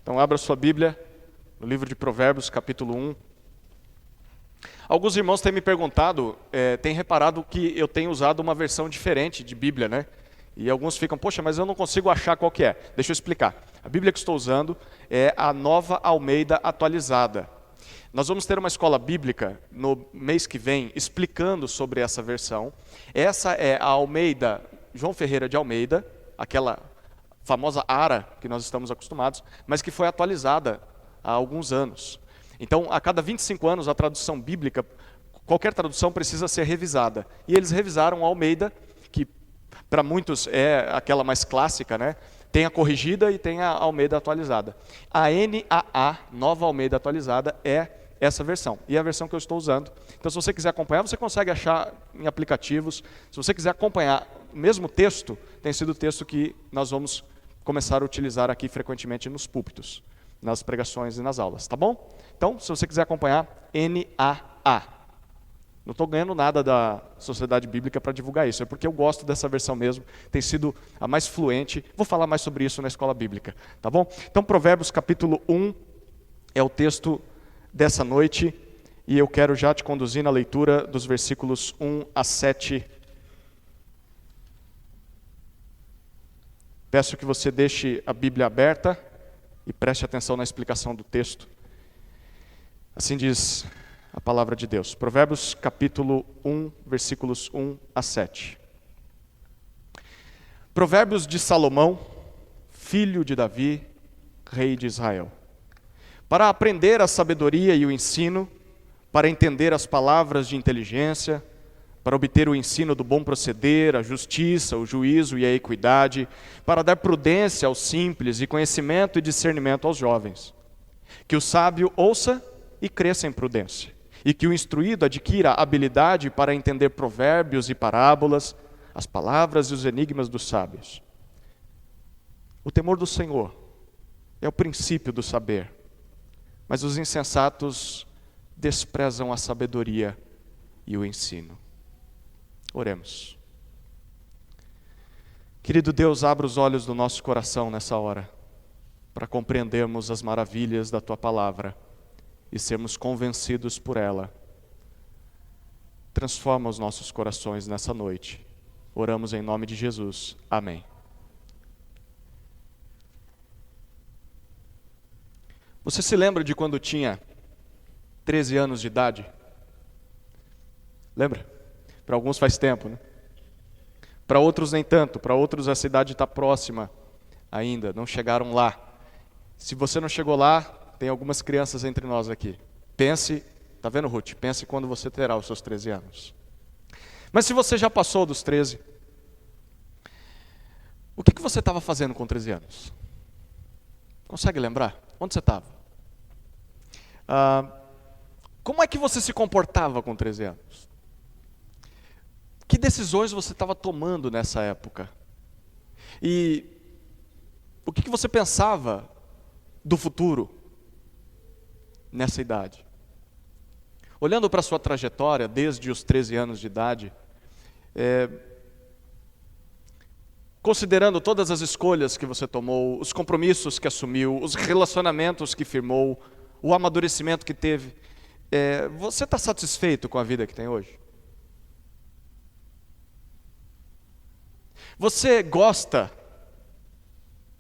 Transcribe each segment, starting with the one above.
Então abra sua Bíblia no livro de Provérbios, capítulo 1. Alguns irmãos têm me perguntado, têm reparado que eu tenho usado uma versão diferente de Bíblia, né? E alguns ficam, poxa, mas eu não consigo achar qual que é. Deixa eu explicar. A Bíblia que estou usando é a Nova Almeida Atualizada. Nós vamos ter uma escola bíblica no mês que vem explicando sobre essa versão. Essa é a Almeida, João Ferreira de Almeida, aquela famosa ARA que nós estamos acostumados, mas que foi atualizada há alguns anos. Então, a cada 25 anos, a tradução bíblica, qualquer tradução precisa ser revisada. E eles revisaram a Almeida, que para muitos é aquela mais clássica, né? Tem a corrigida e tem a Almeida atualizada. A NAA, Nova Almeida Atualizada, é essa versão. E é a versão que eu estou usando. Então, se você quiser acompanhar, você consegue achar em aplicativos. Se você quiser acompanhar o mesmo texto, tem sido o texto que nós vamos começar a utilizar aqui frequentemente nos púlpitos, nas pregações e nas aulas, tá bom? Então, se você quiser acompanhar, NAA. Não estou ganhando nada da Sociedade Bíblica para divulgar isso, é porque eu gosto dessa versão mesmo, tem sido a mais fluente. Vou falar mais sobre isso na escola bíblica, tá bom? Então, Provérbios capítulo 1 é o texto dessa noite, e eu quero já te conduzir na leitura dos versículos 1 a 7. Peço que você deixe a Bíblia aberta e preste atenção na explicação do texto. Assim diz a palavra de Deus. Provérbios capítulo 1, versículos 1 a 7. Provérbios de Salomão, filho de Davi, rei de Israel. Para aprender a sabedoria e o ensino, para entender as palavras de inteligência, para obter o ensino do bom proceder, a justiça, o juízo e a equidade, para dar prudência aos simples e conhecimento e discernimento aos jovens. Que o sábio ouça e cresça em prudência, e que o instruído adquira habilidade para entender provérbios e parábolas, as palavras e os enigmas dos sábios. O temor do Senhor é o princípio do saber, mas os insensatos desprezam a sabedoria e o ensino. Oremos. Querido Deus, abra os olhos do nosso coração nessa hora, para compreendermos as maravilhas da Tua palavra e sermos convencidos por ela. Transforma os nossos corações nessa noite. Oramos em nome de Jesus. Amém. Você se lembra de quando tinha 13 anos de idade? Lembra? Para alguns faz tempo, né? Para outros nem tanto, para outros a cidade está próxima ainda, não chegaram lá. Se você não chegou lá, tem algumas crianças entre nós aqui. Pense, tá vendo, Ruth? Pense quando você terá os seus 13 anos. Mas se você já passou dos 13, o que você estava fazendo com 13 anos? Consegue lembrar? Onde você estava? Como é que você se comportava com 13 anos? Que decisões você estava tomando nessa época? E o que você pensava do futuro nessa idade? Olhando para a sua trajetória desde os 13 anos de idade, considerando todas as escolhas que você tomou, os compromissos que assumiu, os relacionamentos que firmou, o amadurecimento que teve, você está satisfeito com a vida que tem hoje? Você gosta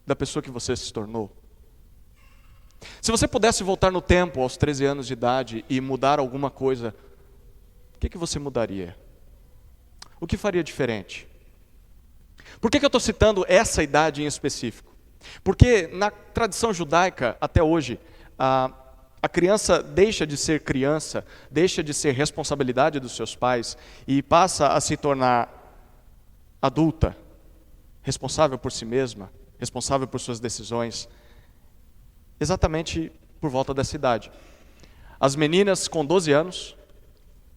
da pessoa que você se tornou? Se você pudesse voltar no tempo aos 13 anos de idade e mudar alguma coisa, o que você mudaria? O que faria diferente? Por que eu estou citando essa idade em específico? Porque na tradição judaica, até hoje, a criança deixa de ser criança, deixa de ser responsabilidade dos seus pais e passa a se tornar adulta, responsável por si mesma, responsável por suas decisões, exatamente por volta dessa idade. As meninas com 12 anos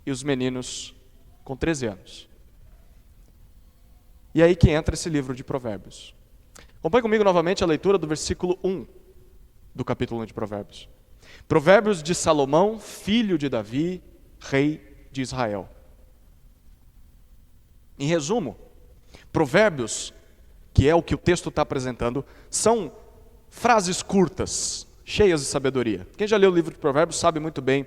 e os meninos com 13 anos. E aí que entra esse livro de Provérbios. Acompanhe comigo novamente a leitura do versículo 1 do capítulo 1 de Provérbios. Provérbios de Salomão, filho de Davi, rei de Israel. Em resumo, provérbios, que é o que o texto está apresentando, são frases curtas, cheias de sabedoria. Quem já leu o livro de Provérbios sabe muito bem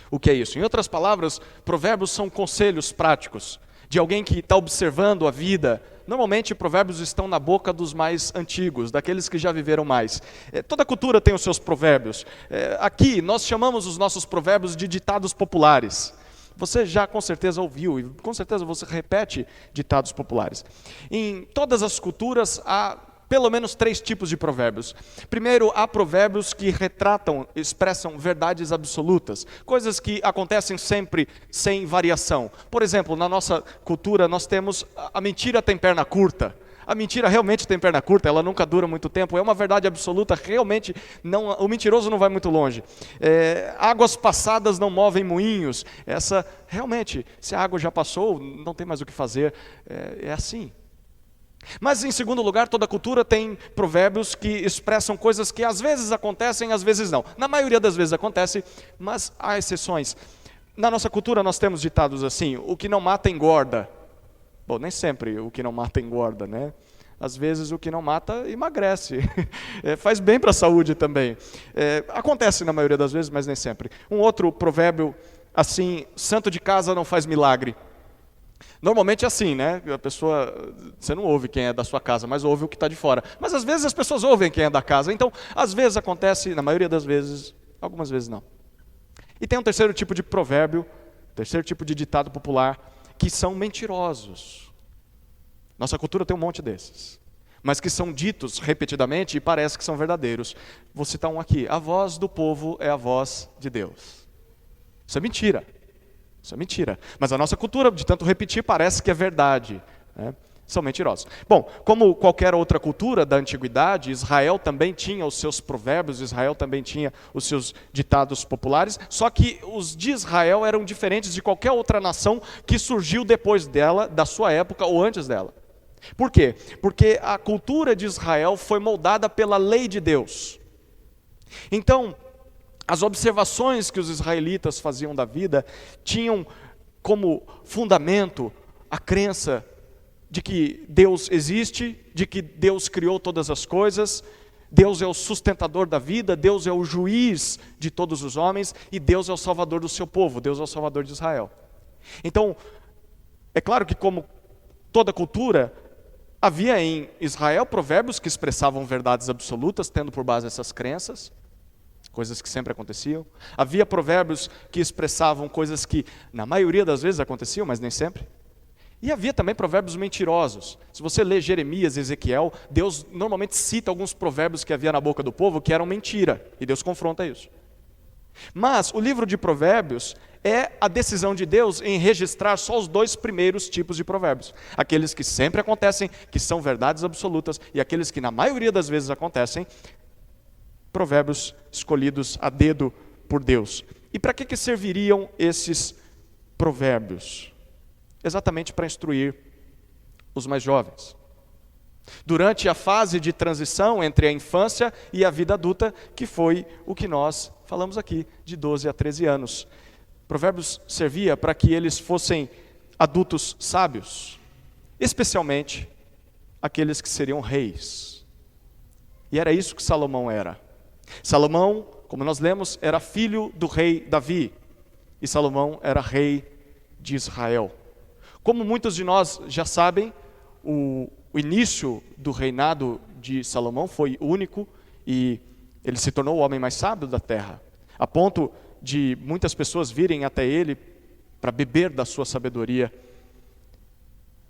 o que é isso. Em outras palavras, provérbios são conselhos práticos de alguém que está observando a vida. Normalmente, provérbios estão na boca dos mais antigos, daqueles que já viveram mais. Toda cultura tem os seus provérbios. Aqui, nós chamamos os nossos provérbios de ditados populares. Você já com certeza ouviu, e com certeza você repete ditados populares. Em todas as culturas há pelo menos 3 tipos de provérbios. Primeiro, há provérbios que retratam, expressam verdades absolutas, coisas que acontecem sempre sem variação. Por exemplo, na nossa cultura nós temos a mentira tem perna curta. A mentira realmente tem perna curta, ela nunca dura muito tempo, é uma verdade absoluta, realmente não, o mentiroso não vai muito longe. Águas passadas não movem moinhos, essa realmente, se a água já passou, não tem mais o que fazer, é assim. Mas em segundo lugar, toda cultura tem provérbios que expressam coisas que às vezes acontecem, às vezes não. Na maioria das vezes acontece, mas há exceções. Na nossa cultura nós temos ditados assim: o que não mata engorda. Bom, nem sempre o que não mata engorda, né? Às vezes o que não mata emagrece, faz bem para a saúde também. Acontece na maioria das vezes, mas nem sempre. Um outro provérbio assim: santo de casa não faz milagre. Normalmente é assim, né? A pessoa, você não ouve quem é da sua casa, mas ouve o que está de fora. Mas às vezes as pessoas ouvem quem é da casa. Então, às vezes acontece, na maioria das vezes, algumas vezes não. E tem um terceiro tipo de provérbio, terceiro tipo de ditado popular, que são mentirosos. Nossa cultura tem um monte desses, mas que são ditos repetidamente e parece que são verdadeiros. Vou citar um aqui: a voz do povo é a voz de Deus. Isso é mentira. Isso é mentira. Mas a nossa cultura, de tanto repetir, parece que é verdade, né? São mentirosos. Bom, como qualquer outra cultura da antiguidade, Israel também tinha os seus provérbios, Israel também tinha os seus ditados populares, só que os de Israel eram diferentes de qualquer outra nação que surgiu depois dela, da sua época ou antes dela. Por quê? Porque a cultura de Israel foi moldada pela lei de Deus. Então, as observações que os israelitas faziam da vida tinham como fundamento a crença de que Deus existe, de que Deus criou todas as coisas, Deus é o sustentador da vida, Deus é o juiz de todos os homens e Deus é o salvador do seu povo, Deus é o salvador de Israel. Então, é claro que como toda cultura, havia em Israel provérbios que expressavam verdades absolutas, tendo por base essas crenças, coisas que sempre aconteciam. Havia provérbios que expressavam coisas que na maioria das vezes aconteciam, mas nem sempre. E havia também provérbios mentirosos. Se você lê Jeremias e Ezequiel, Deus normalmente cita alguns provérbios que havia na boca do povo que eram mentira, e Deus confronta isso. Mas o livro de Provérbios é a decisão de Deus em registrar só os 2 primeiros tipos de provérbios. Aqueles que sempre acontecem, que são verdades absolutas, e aqueles que na maioria das vezes acontecem, provérbios escolhidos a dedo por Deus. E para que serviriam esses provérbios? Exatamente para instruir os mais jovens. Durante a fase de transição entre a infância e a vida adulta, que foi o que nós falamos aqui, de 12 a 13 anos. Provérbios servia para que eles fossem adultos sábios, especialmente aqueles que seriam reis. E era isso que Salomão era. Salomão, como nós lemos, era filho do rei Davi, e Salomão era rei de Israel. Como muitos de nós já sabem, o início do reinado de Salomão foi único e ele se tornou o homem mais sábio da terra, a ponto de muitas pessoas virem até ele para beber da sua sabedoria.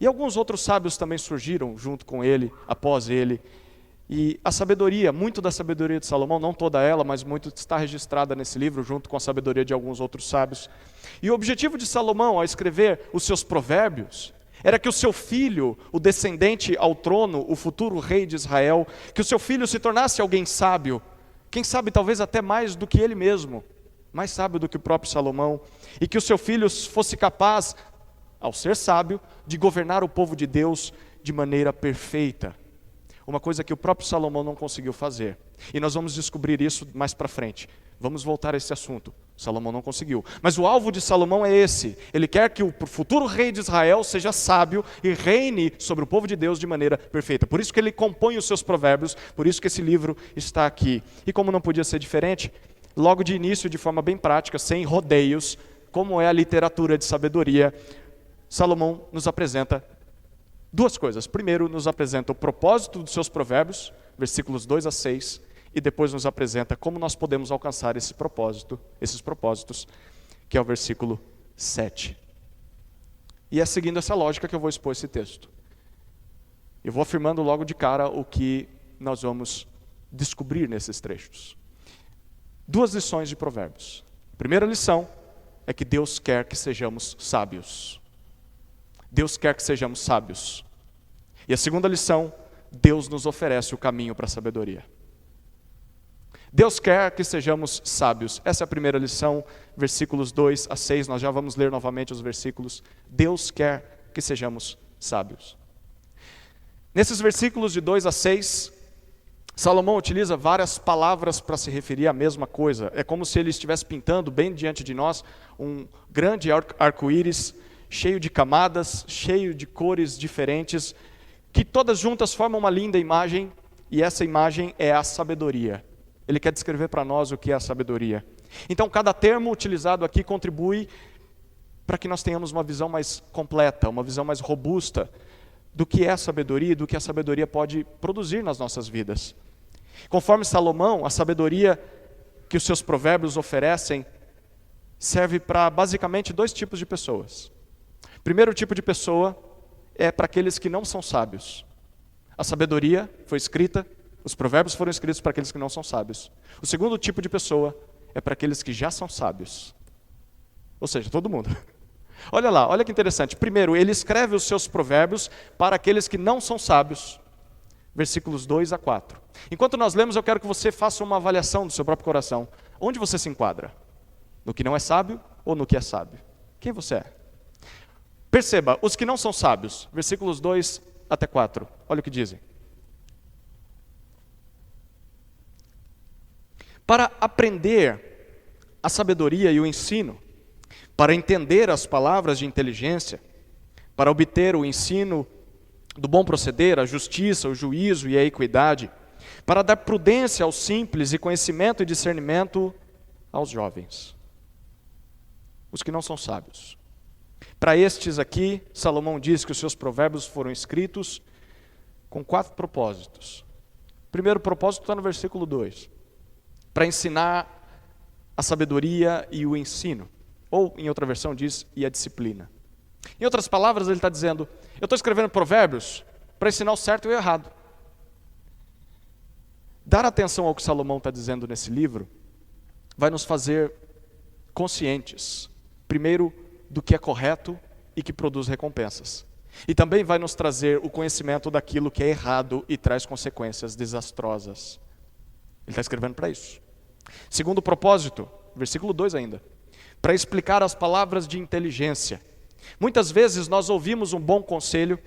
E alguns outros sábios também surgiram junto com ele, após ele. E a sabedoria, muito da sabedoria de Salomão, não toda ela, mas muito está registrada nesse livro, junto com a sabedoria de alguns outros sábios. E o objetivo de Salomão, ao escrever os seus provérbios, era que o seu filho, o descendente ao trono, o futuro rei de Israel, que o seu filho se tornasse alguém sábio, quem sabe talvez até mais do que ele mesmo, mais sábio do que o próprio Salomão, e que o seu filho fosse capaz, ao ser sábio, de governar o povo de Deus de maneira perfeita. uma coisa que o próprio Salomão não conseguiu fazer. E nós vamos descobrir isso mais para frente. Vamos voltar a esse assunto. Salomão não conseguiu. Mas o alvo de Salomão é esse. Ele quer que o futuro rei de Israel seja sábio e reine sobre o povo de Deus de maneira perfeita. Por isso que ele compõe os seus provérbios, por isso que esse livro está aqui. E como não podia ser diferente, logo de início, de forma bem prática, sem rodeios, como é a literatura de sabedoria, Salomão nos apresenta duas coisas. Primeiro, nos apresenta o propósito dos seus provérbios, versículos 2 a 6, e depois nos apresenta como nós podemos alcançar esses propósitos, que é o versículo 7. E é seguindo essa lógica que eu vou expor esse texto. Eu vou afirmando logo de cara o que nós vamos descobrir nesses trechos. Duas lições de Provérbios. A primeira lição é que Deus quer que sejamos sábios. Deus quer que sejamos sábios. E a segunda lição, Deus nos oferece o caminho para a sabedoria. Deus quer que sejamos sábios. Essa é a primeira lição, versículos 2 a 6. Nós já vamos ler novamente os versículos. Deus quer que sejamos sábios. Nesses versículos de 2 a 6, Salomão utiliza várias palavras para se referir à mesma coisa. É como se ele estivesse pintando bem diante de nós um grande arco-íris, cheio de camadas, cheio de cores diferentes, que todas juntas formam uma linda imagem, e essa imagem é a sabedoria. Ele quer descrever para nós o que é a sabedoria. Então, cada termo utilizado aqui contribui para que nós tenhamos uma visão mais completa, uma visão mais robusta do que é a sabedoria e do que a sabedoria pode produzir nas nossas vidas. Conforme Salomão, a sabedoria que os seus provérbios oferecem serve para basicamente dois tipos de pessoas. O primeiro tipo de pessoa é para aqueles que não são sábios. A sabedoria foi escrita, os provérbios foram escritos para aqueles que não são sábios. O segundo tipo de pessoa é para aqueles que já são sábios. Ou seja, todo mundo. Olha lá, olha que interessante. Primeiro, ele escreve os seus provérbios para aqueles que não são sábios. Versículos 2 a 4. Enquanto nós lemos, eu quero que você faça uma avaliação do seu próprio coração. Onde você se enquadra? No que não é sábio ou no que é sábio? Quem você é? Perceba, os que não são sábios. Versículos 2 até 4. Olha o que dizem. Para aprender a sabedoria e o ensino, para entender as palavras de inteligência, para obter o ensino do bom proceder, a justiça, o juízo e a equidade, para dar prudência aos simples e conhecimento e discernimento aos jovens. Os que não são sábios. Para estes aqui, Salomão diz que os seus provérbios foram escritos com 4 propósitos. O primeiro propósito está no versículo 2. Para ensinar a sabedoria e o ensino. Ou, em outra versão, diz, e a disciplina. Em outras palavras, ele está dizendo, eu estou escrevendo provérbios para ensinar o certo e o errado. Dar atenção ao que Salomão está dizendo nesse livro vai nos fazer conscientes, primeiro, do que é correto e que produz recompensas. E também vai nos trazer o conhecimento daquilo que é errado e traz consequências desastrosas. Ele está escrevendo para isso. Segundo propósito, versículo 2 ainda, para explicar as palavras de inteligência. Muitas vezes nós ouvimos um bom conselho,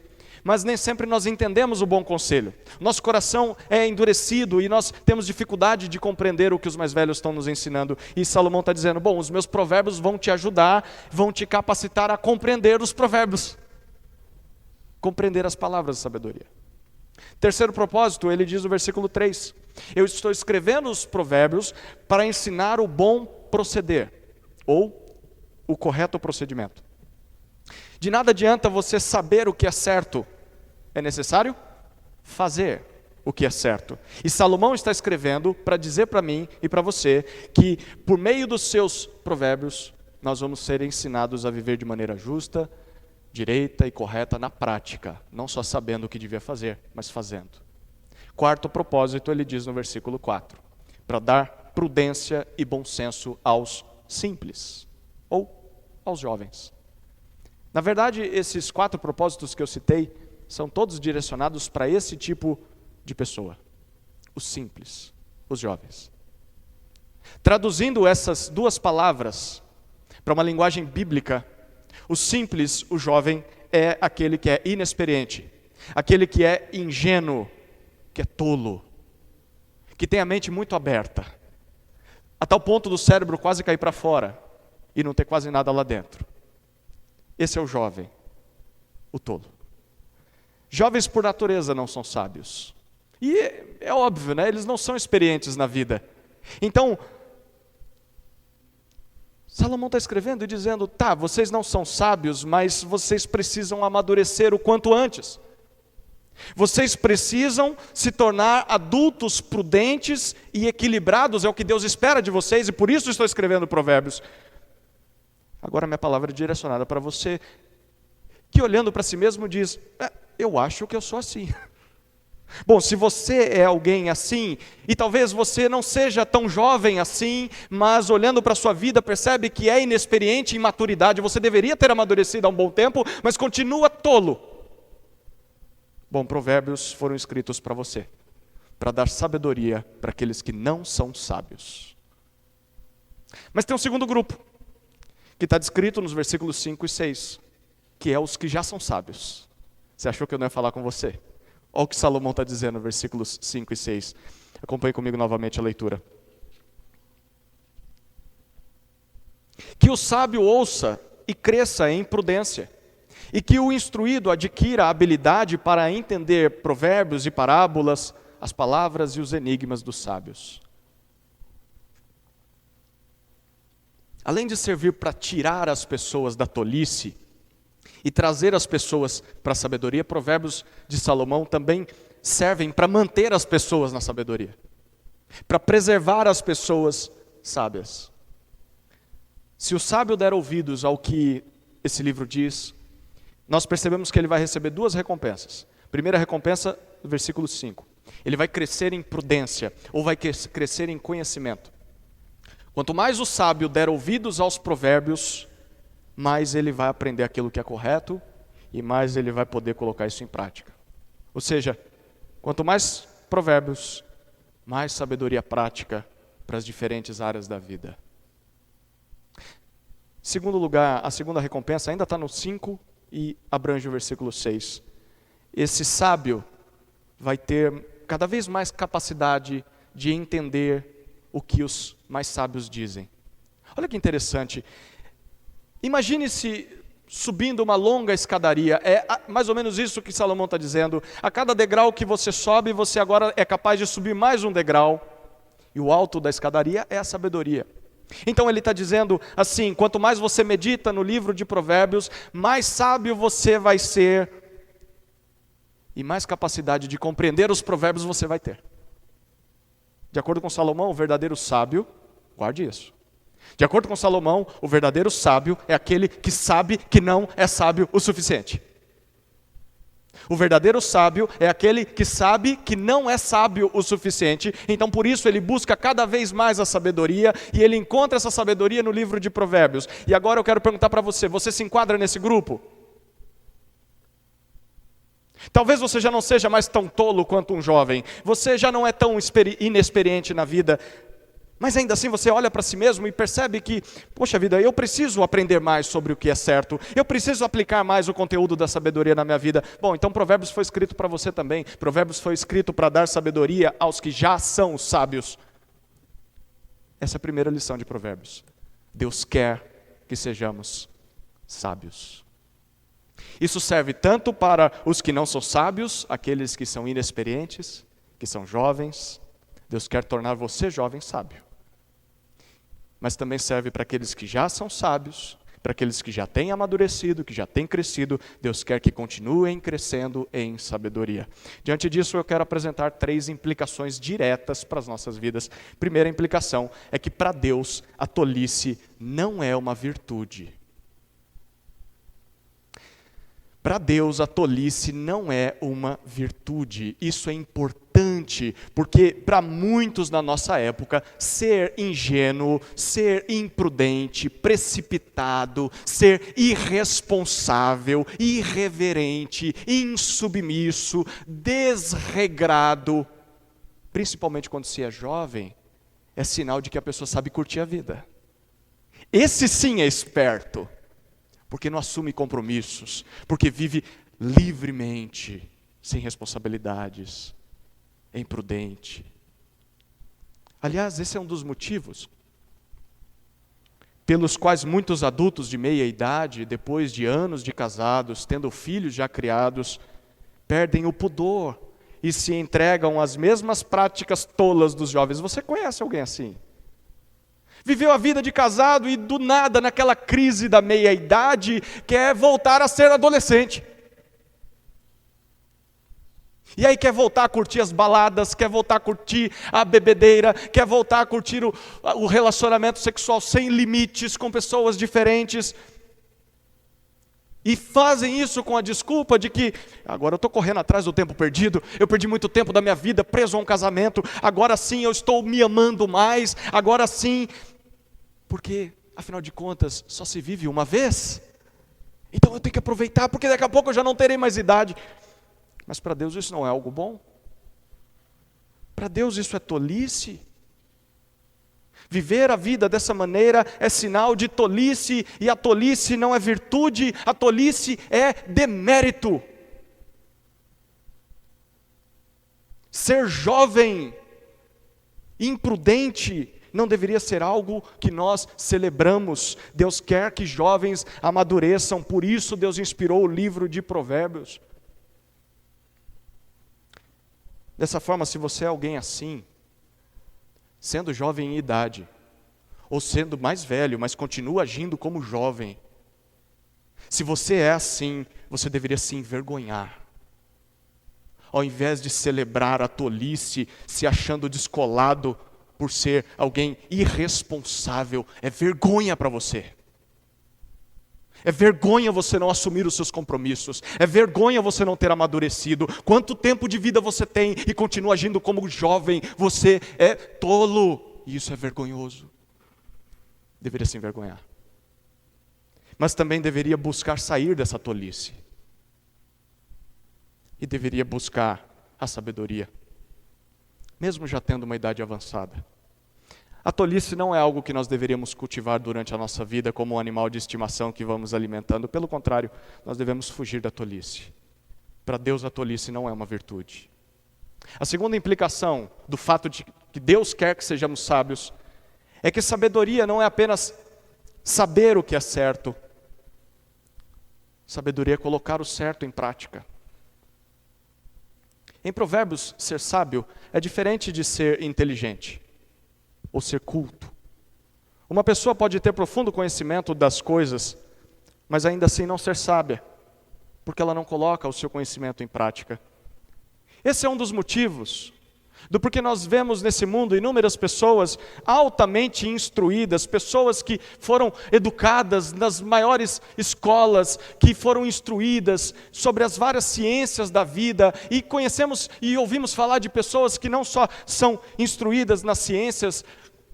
mas nem sempre nós entendemos o bom conselho. Nosso coração é endurecido e nós temos dificuldade de compreender o que os mais velhos estão nos ensinando. E Salomão está dizendo, bom, os meus provérbios vão te ajudar, vão te capacitar a compreender os provérbios. Compreender as palavras de sabedoria. Terceiro propósito, ele diz no versículo 3, eu estou escrevendo os provérbios para ensinar o bom proceder, ou o correto procedimento. De nada adianta você saber o que é certo, é necessário fazer o que é certo. E Salomão está escrevendo para dizer para mim e para você que por meio dos seus provérbios nós vamos ser ensinados a viver de maneira justa, direita e correta na prática, não só sabendo o que devia fazer, mas fazendo. Quarto propósito, ele diz no versículo 4, para dar prudência e bom senso aos simples, ou aos jovens. Na verdade, esses 4 propósitos que eu citei, são todos direcionados para esse tipo de pessoa, os simples, os jovens. Traduzindo essas duas palavras para uma linguagem bíblica, o simples, o jovem, é aquele que é inexperiente, aquele que é ingênuo, que é tolo, que tem a mente muito aberta, a tal ponto do cérebro quase cair para fora e não ter quase nada lá dentro. Esse é o jovem, o tolo. Jovens por natureza não são sábios. E é óbvio, né? Eles não são experientes na vida. Então, Salomão está escrevendo e dizendo, tá, vocês não são sábios, mas vocês precisam amadurecer o quanto antes. Vocês precisam se tornar adultos prudentes e equilibrados, é o que Deus espera de vocês, e por isso estou escrevendo Provérbios. Agora minha palavra é direcionada para você, que olhando para si mesmo diz, eu acho que eu sou assim. Bom, se você é alguém assim, e talvez você não seja tão jovem assim, mas olhando para a sua vida percebe que é inexperiente em maturidade, você deveria ter amadurecido há um bom tempo, mas continua tolo. Bom, provérbios foram escritos para você, para dar sabedoria para aqueles que não são sábios. Mas tem um segundo grupo, que está descrito nos versículos 5 e 6, que é os que já são sábios. Você achou que eu não ia falar com você? Olha o que Salomão está dizendo nos versículos 5 e 6. Acompanhe comigo novamente a leitura. Que o sábio ouça e cresça em prudência, e que o instruído adquira a habilidade para entender provérbios e parábolas, as palavras e os enigmas dos sábios. Além de servir para tirar as pessoas da tolice e trazer as pessoas para a sabedoria, provérbios de Salomão também servem para manter as pessoas na sabedoria, para preservar as pessoas sábias. Se o sábio der ouvidos ao que esse livro diz, nós percebemos que ele vai receber duas recompensas. Primeira recompensa, versículo 5. Ele vai crescer em prudência, ou vai crescer em conhecimento. Quanto mais o sábio der ouvidos aos provérbios, mais ele vai aprender aquilo que é correto, e mais ele vai poder colocar isso em prática. Ou seja, quanto mais provérbios, mais sabedoria prática para as diferentes áreas da vida. Segundo lugar, a segunda recompensa ainda está no 5 e abrange o versículo 6. Esse sábio vai ter cada vez mais capacidade de entender o que os mais sábios dizem. Olha que interessante. Imagine-se subindo uma longa escadaria. É mais ou menos isso que Salomão está dizendo. A cada degrau que você sobe, você agora é capaz de subir mais um degrau. E o alto da escadaria é a sabedoria. Então ele está dizendo assim, quanto mais você medita no livro de Provérbios, mais sábio você vai ser e mais capacidade de compreender os provérbios você vai ter. De acordo com Salomão, o verdadeiro sábio, guarde isso. De acordo com Salomão, o verdadeiro sábio é aquele que sabe que não é sábio o suficiente. O verdadeiro sábio é aquele que sabe que não é sábio o suficiente, então por isso ele busca cada vez mais a sabedoria, e ele encontra essa sabedoria no livro de Provérbios. E agora eu quero perguntar para você, você se enquadra nesse grupo? Talvez você já não seja mais tão tolo quanto um jovem, você já não é tão inexperiente na vida, mas ainda assim você olha para si mesmo e percebe que, poxa vida, eu preciso aprender mais sobre o que é certo, eu preciso aplicar mais o conteúdo da sabedoria na minha vida. Bom, então Provérbios foi escrito para você também. Provérbios foi escrito para dar sabedoria aos que já são sábios. Essa é a primeira lição de Provérbios. Deus quer que sejamos sábios. Isso serve tanto para os que não são sábios, aqueles que são inexperientes, que são jovens. Deus quer tornar você jovem sábio. Mas também serve para aqueles que já são sábios, para aqueles que já têm amadurecido, que já têm crescido. Deus quer que continuem crescendo em sabedoria. Diante disso, eu quero apresentar 3 implicações diretas para as nossas vidas. Primeira implicação é que para Deus a tolice não é uma virtude. Para Deus, a tolice não é uma virtude. Isso é importante, porque para muitos na nossa época, ser ingênuo, ser imprudente, precipitado, ser irresponsável, irreverente, insubmisso, desregrado, principalmente quando se é jovem, é sinal de que a pessoa sabe curtir a vida. Esse sim é esperto. Porque não assume compromissos, porque vive livremente, sem responsabilidades. é imprudente. Aliás, esse é um dos motivos pelos quais muitos adultos de meia idade, depois de anos de casados, tendo filhos já criados, perdem o pudor e se entregam às mesmas práticas tolas dos jovens. Você conhece alguém assim? Viveu a vida de casado e do nada, naquela crise da meia-idade, quer voltar a ser adolescente. E aí quer voltar a curtir as baladas, quer voltar a curtir a bebedeira, quer voltar a curtir o relacionamento sexual sem limites, com pessoas diferentes. E fazem isso com a desculpa de que, agora eu estou correndo atrás do tempo perdido, eu perdi muito tempo da minha vida preso a um casamento, agora sim eu estou me amando mais, agora sim, porque, afinal de contas, só se vive uma vez, então eu tenho que aproveitar, porque daqui a pouco eu já não terei mais idade. Mas para Deus isso não é algo bom. Para Deus isso é tolice. Viver a vida dessa maneira é sinal de tolice, e a tolice não é virtude, a tolice é demérito. Ser jovem, imprudente, não deveria ser algo que nós celebramos. Deus quer que jovens amadureçam, por isso Deus inspirou o livro de Provérbios. Dessa forma, se você é alguém assim, sendo jovem em idade, ou sendo mais velho, mas continua agindo como jovem, se você é assim, você deveria se envergonhar. Ao invés de celebrar a tolice, se achando descolado por ser alguém irresponsável, é vergonha para você. É vergonha você não assumir os seus compromissos. É vergonha você não ter amadurecido. Quanto tempo de vida você tem e continua agindo como jovem? Você é tolo. E isso é vergonhoso. Deveria se envergonhar. Mas também deveria buscar sair dessa tolice. E deveria buscar a sabedoria. Mesmo já tendo uma idade avançada. A tolice não é algo que nós deveríamos cultivar durante a nossa vida como um animal de estimação que vamos alimentando. Pelo contrário, nós devemos fugir da tolice. Para Deus a tolice não é uma virtude. A segunda implicação do fato de que Deus quer que sejamos sábios é que sabedoria não é apenas saber o que é certo. Sabedoria é colocar o certo em prática. Em Provérbios, ser sábio é diferente de ser inteligente ou ser culto. Uma pessoa pode ter profundo conhecimento das coisas, mas ainda assim não ser sábia, porque ela não coloca o seu conhecimento em prática. Esse é um dos motivos do porquê nós vemos nesse mundo inúmeras pessoas altamente instruídas, pessoas que foram educadas nas maiores escolas, que foram instruídas sobre as várias ciências da vida, e conhecemos e ouvimos falar de pessoas que não só são instruídas nas ciências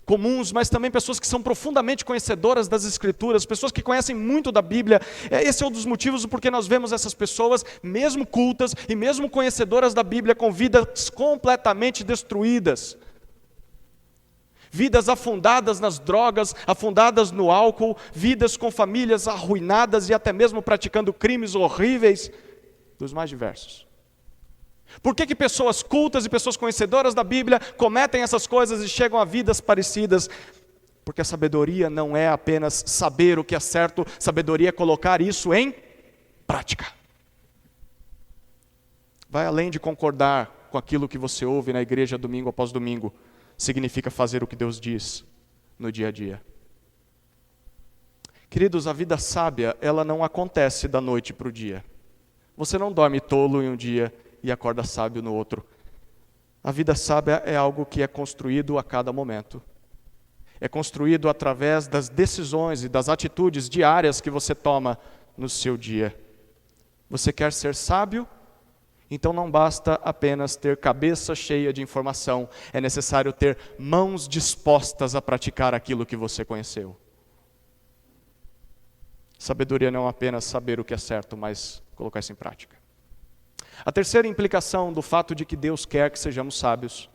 comuns, mas também pessoas que são profundamente conhecedoras das Escrituras, pessoas que conhecem muito da Bíblia. Esse é um dos motivos porque nós vemos essas pessoas, mesmo cultas e mesmo conhecedoras da Bíblia, com vidas completamente destruídas. Vidas afundadas nas drogas, afundadas no álcool, vidas com famílias arruinadas e até mesmo praticando crimes horríveis, dos mais diversos. Por que pessoas cultas e pessoas conhecedoras da Bíblia cometem essas coisas e chegam a vidas parecidas? Porque a sabedoria não é apenas saber o que é certo, sabedoria é colocar isso em prática. Vai além de concordar com aquilo que você ouve na igreja domingo após domingo. Significa fazer o que Deus diz no dia a dia. Queridos, a vida sábia, ela não acontece da noite para o dia. Você não dorme tolo em um dia e acorda sábio no outro. A vida sábia é algo que é construído a cada momento. É construído através das decisões e das atitudes diárias que você toma no seu dia. Você quer ser sábio? Então não basta apenas ter cabeça cheia de informação. É necessário ter mãos dispostas a praticar aquilo que você conheceu. Sabedoria não é apenas saber o que é certo, mas colocar isso em prática. A terceira implicação do fato de que Deus quer que sejamos sábios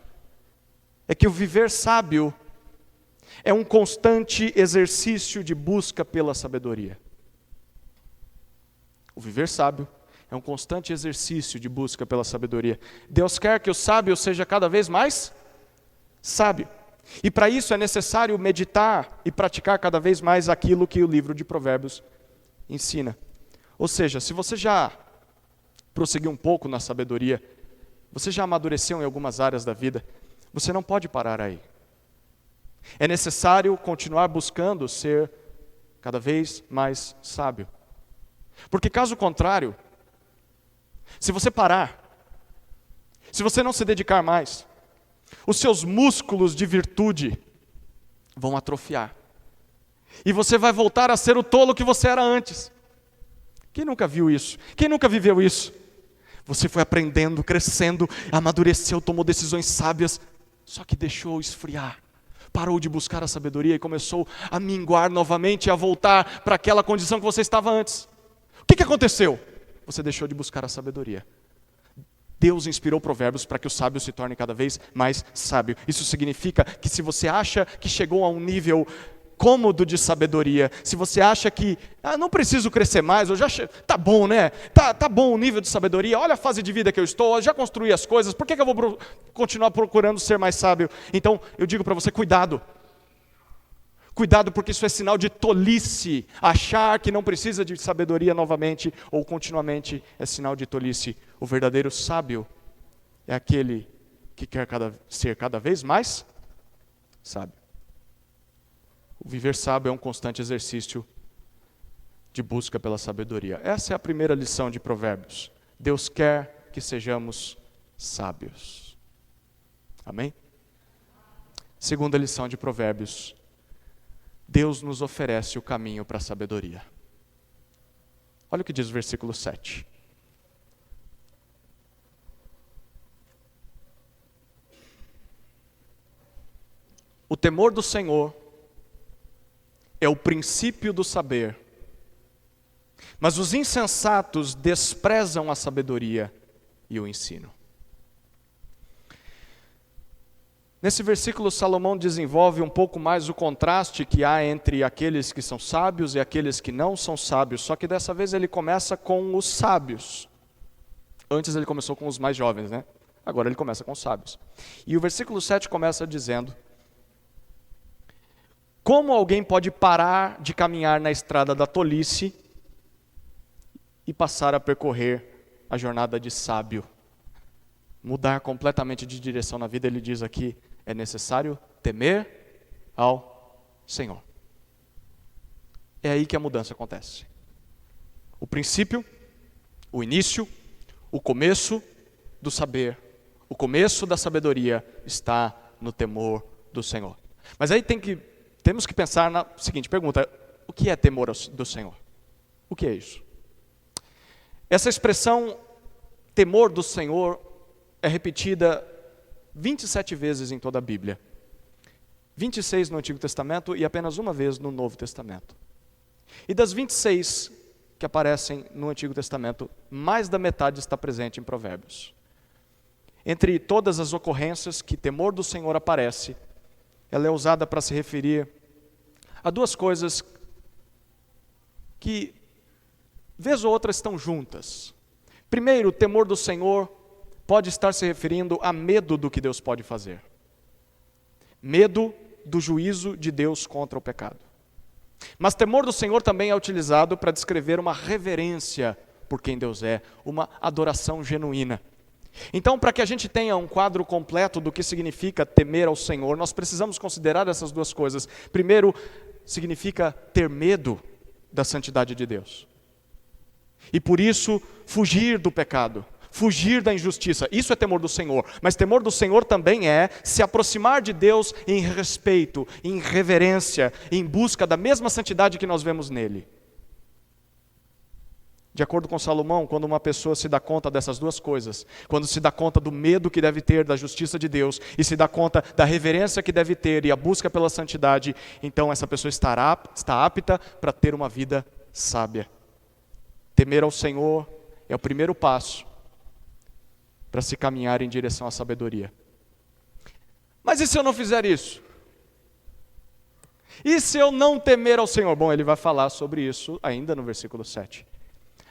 é que o viver sábio é um constante exercício de busca pela sabedoria. O viver sábio é um constante exercício de busca pela sabedoria. Deus quer que o sábio seja cada vez mais sábio. E para isso é necessário meditar e praticar cada vez mais aquilo que o livro de Provérbios ensina. Ou seja, se você já prosseguiu um pouco na sabedoria, você já amadureceu em algumas áreas da vida, você não pode parar aí. É necessário continuar buscando ser cada vez mais sábio. Porque caso contrário, se você parar, se você não se dedicar mais, os seus músculos de virtude vão atrofiar. E você vai voltar a ser o tolo que você era antes. Quem nunca viu isso? Quem nunca viveu isso? Você foi aprendendo, crescendo, amadureceu, tomou decisões sábias, só que deixou esfriar. Parou de buscar a sabedoria e começou a minguar novamente, a voltar para aquela condição que você estava antes. O que aconteceu? Você deixou de buscar a sabedoria. Deus inspirou Provérbios para que o sábio se torne cada vez mais sábio. Isso significa que se você acha que chegou a um nível cômodo de sabedoria, se você acha que não preciso crescer mais, tá bom, né? Tá bom o nível de sabedoria, olha a fase de vida que eu estou, eu já construí as coisas, por que eu vou continuar procurando ser mais sábio? Então, eu digo para você, cuidado. Cuidado, porque isso é sinal de tolice. Achar que não precisa de sabedoria novamente ou continuamente é sinal de tolice. O verdadeiro sábio é aquele que quer ser cada vez mais sábio. O viver sábio é um constante exercício de busca pela sabedoria. Essa é a primeira lição de Provérbios. Deus quer que sejamos sábios. Amém? Segunda lição de Provérbios. Deus nos oferece o caminho para a sabedoria. Olha o que diz o versículo 7. O temor do Senhor é o princípio do saber, mas os insensatos desprezam a sabedoria e o ensino. Nesse versículo, Salomão desenvolve um pouco mais o contraste que há entre aqueles que são sábios e aqueles que não são sábios, só que dessa vez ele começa com os sábios. Antes ele começou com os mais jovens, né? Agora ele começa com os sábios. E o versículo 7 começa dizendo: como alguém pode parar de caminhar na estrada da tolice e passar a percorrer a jornada de sábio? Mudar completamente de direção na vida, ele diz aqui, é necessário temer ao Senhor. É aí que a mudança acontece. O princípio, o início, o começo do saber, o começo da sabedoria está no temor do Senhor. Mas aí temos que pensar na seguinte pergunta: o que é temor do Senhor? O que é isso? Essa expressão, temor do Senhor, é repetida 27 vezes em toda a Bíblia. 26 no Antigo Testamento e apenas uma vez no Novo Testamento. E das 26 que aparecem no Antigo Testamento, mais da metade está presente em Provérbios. Entre todas as ocorrências que temor do Senhor aparece, ela é usada para se referir a duas coisas que, vez ou outra, estão juntas. Primeiro, o temor do Senhor pode estar se referindo a medo do que Deus pode fazer. Medo do juízo de Deus contra o pecado. Mas temor do Senhor também é utilizado para descrever uma reverência por quem Deus é, uma adoração genuína. Então, para que a gente tenha um quadro completo do que significa temer ao Senhor, nós precisamos considerar essas duas coisas. Primeiro, significa ter medo da santidade de Deus. E por isso, fugir do pecado, fugir da injustiça. Isso é temor do Senhor. Mas temor do Senhor também é se aproximar de Deus em respeito, em reverência, em busca da mesma santidade que nós vemos nele. De acordo com Salomão, quando uma pessoa se dá conta dessas duas coisas, quando se dá conta do medo que deve ter da justiça de Deus e se dá conta da reverência que deve ter e a busca pela santidade, então essa pessoa está apta para ter uma vida sábia. Temer ao Senhor é o primeiro passo para se caminhar em direção à sabedoria. Mas e se eu não fizer isso? E se eu não temer ao Senhor? Bom, ele vai falar sobre isso ainda no versículo 7.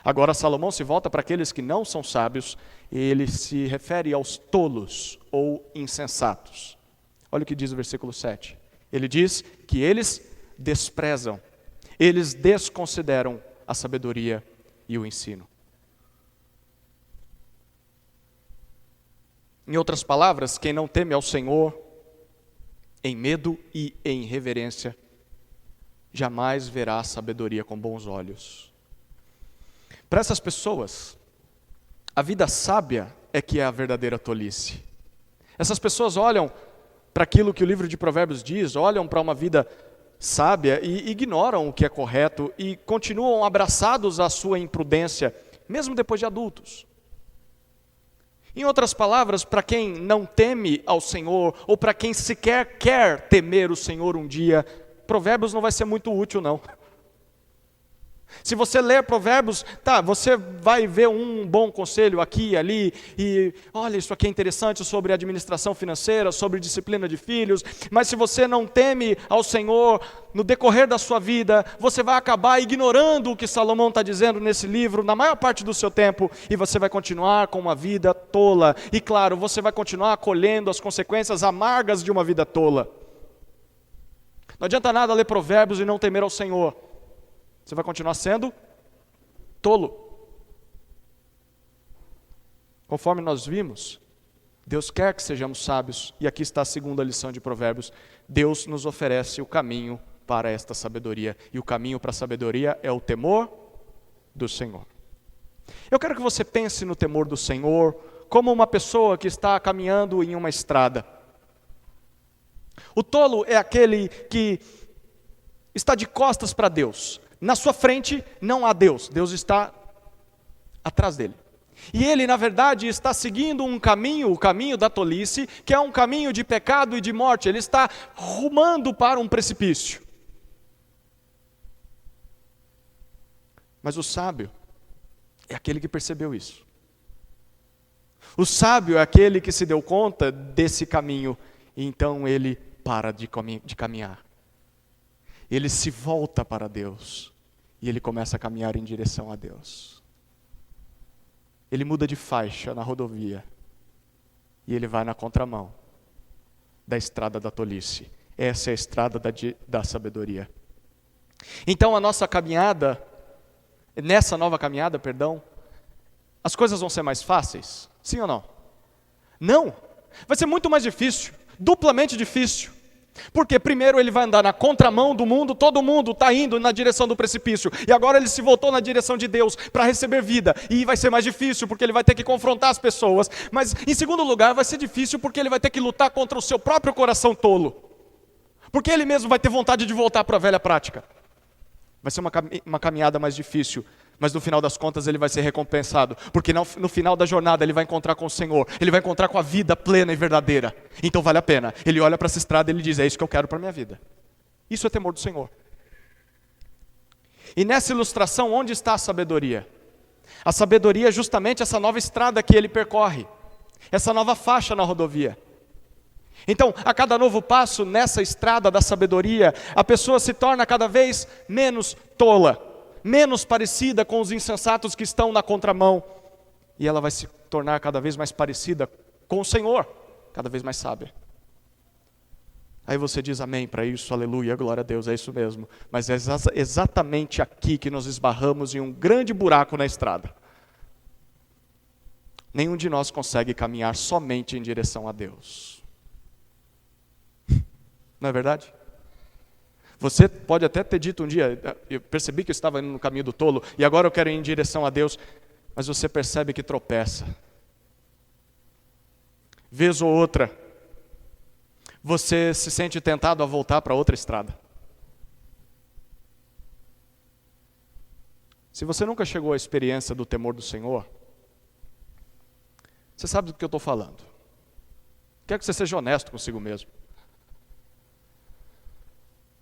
Agora Salomão se volta para aqueles que não são sábios, e ele se refere aos tolos ou insensatos. Olha o que diz o versículo 7. Ele diz que eles desprezam, eles desconsideram a sabedoria e o ensino. Em outras palavras, quem não teme ao Senhor, em medo e em reverência, jamais verá a sabedoria com bons olhos. Para essas pessoas, a vida sábia é que é a verdadeira tolice. Essas pessoas olham para aquilo que o livro de Provérbios diz, olham para uma vida sábia e ignoram o que é correto e continuam abraçados à sua imprudência, mesmo depois de adultos. Em outras palavras, para quem não teme ao Senhor, ou para quem sequer quer temer o Senhor um dia, Provérbios não vai ser muito útil, não. Se você ler Provérbios, você vai ver um bom conselho aqui e ali, e olha, isso aqui é interessante sobre administração financeira, sobre disciplina de filhos, mas se você não teme ao Senhor, no decorrer da sua vida, você vai acabar ignorando o que Salomão está dizendo nesse livro, na maior parte do seu tempo, e você vai continuar com uma vida tola, e claro, você vai continuar colhendo as consequências amargas de uma vida tola. Não adianta nada ler Provérbios e não temer ao Senhor. Você vai continuar sendo tolo. Conforme nós vimos, Deus quer que sejamos sábios, e aqui está a segunda lição de Provérbios. Deus nos oferece o caminho para esta sabedoria, e o caminho para a sabedoria é o temor do Senhor. Eu quero que você pense no temor do Senhor como uma pessoa que está caminhando em uma estrada. O tolo é aquele que está de costas para Deus. Na sua frente não há Deus, Deus está atrás dele. E ele, na verdade, está seguindo um caminho, o caminho da tolice, que é um caminho de pecado e de morte. Ele está rumando para um precipício. Mas o sábio é aquele que percebeu isso. O sábio é aquele que se deu conta desse caminho, e então ele para de caminhar. Ele se volta para Deus, e ele começa a caminhar em direção a Deus. Ele muda de faixa na rodovia, e ele vai na contramão da estrada da tolice. Essa é a estrada da sabedoria. Então a nossa caminhada, nessa nova caminhada, as coisas vão ser mais fáceis? Sim ou não? Não! Vai ser muito mais difícil, duplamente difícil. Porque primeiro ele vai andar na contramão do mundo, todo mundo está indo na direção do precipício, e agora ele se voltou na direção de Deus para receber vida, e vai ser mais difícil porque ele vai ter que confrontar as pessoas, mas em segundo lugar vai ser difícil porque ele vai ter que lutar contra o seu próprio coração tolo, porque ele mesmo vai ter vontade de voltar para a velha prática. Vai ser uma caminhada mais difícil, mas no final das contas ele vai ser recompensado, porque no final da jornada ele vai encontrar com o Senhor, ele vai encontrar com a vida plena e verdadeira, então vale a pena. Ele olha para essa estrada e ele diz, é isso que eu quero para a minha vida. Isso é temor do Senhor. E nessa ilustração, onde está a sabedoria? A sabedoria é justamente essa nova estrada que ele percorre, essa nova faixa na rodovia. Então, a cada novo passo nessa estrada da sabedoria, a pessoa se torna cada vez menos tola, menos parecida com os insensatos que estão na contramão, e ela vai se tornar cada vez mais parecida com o Senhor, cada vez mais sábia. Aí você diz amém para isso, aleluia, glória a Deus, é isso mesmo. Mas é exatamente aqui que nós esbarramos em um grande buraco na estrada. Nenhum de nós consegue caminhar somente em direção a Deus. Não é verdade? Você pode até ter dito um dia, eu percebi que eu estava indo no caminho do tolo, e agora eu quero ir em direção a Deus, mas você percebe que tropeça. Vez ou outra, você se sente tentado a voltar para outra estrada. Se você nunca chegou à experiência do temor do Senhor, você sabe do que eu estou falando. Quero que você seja honesto consigo mesmo.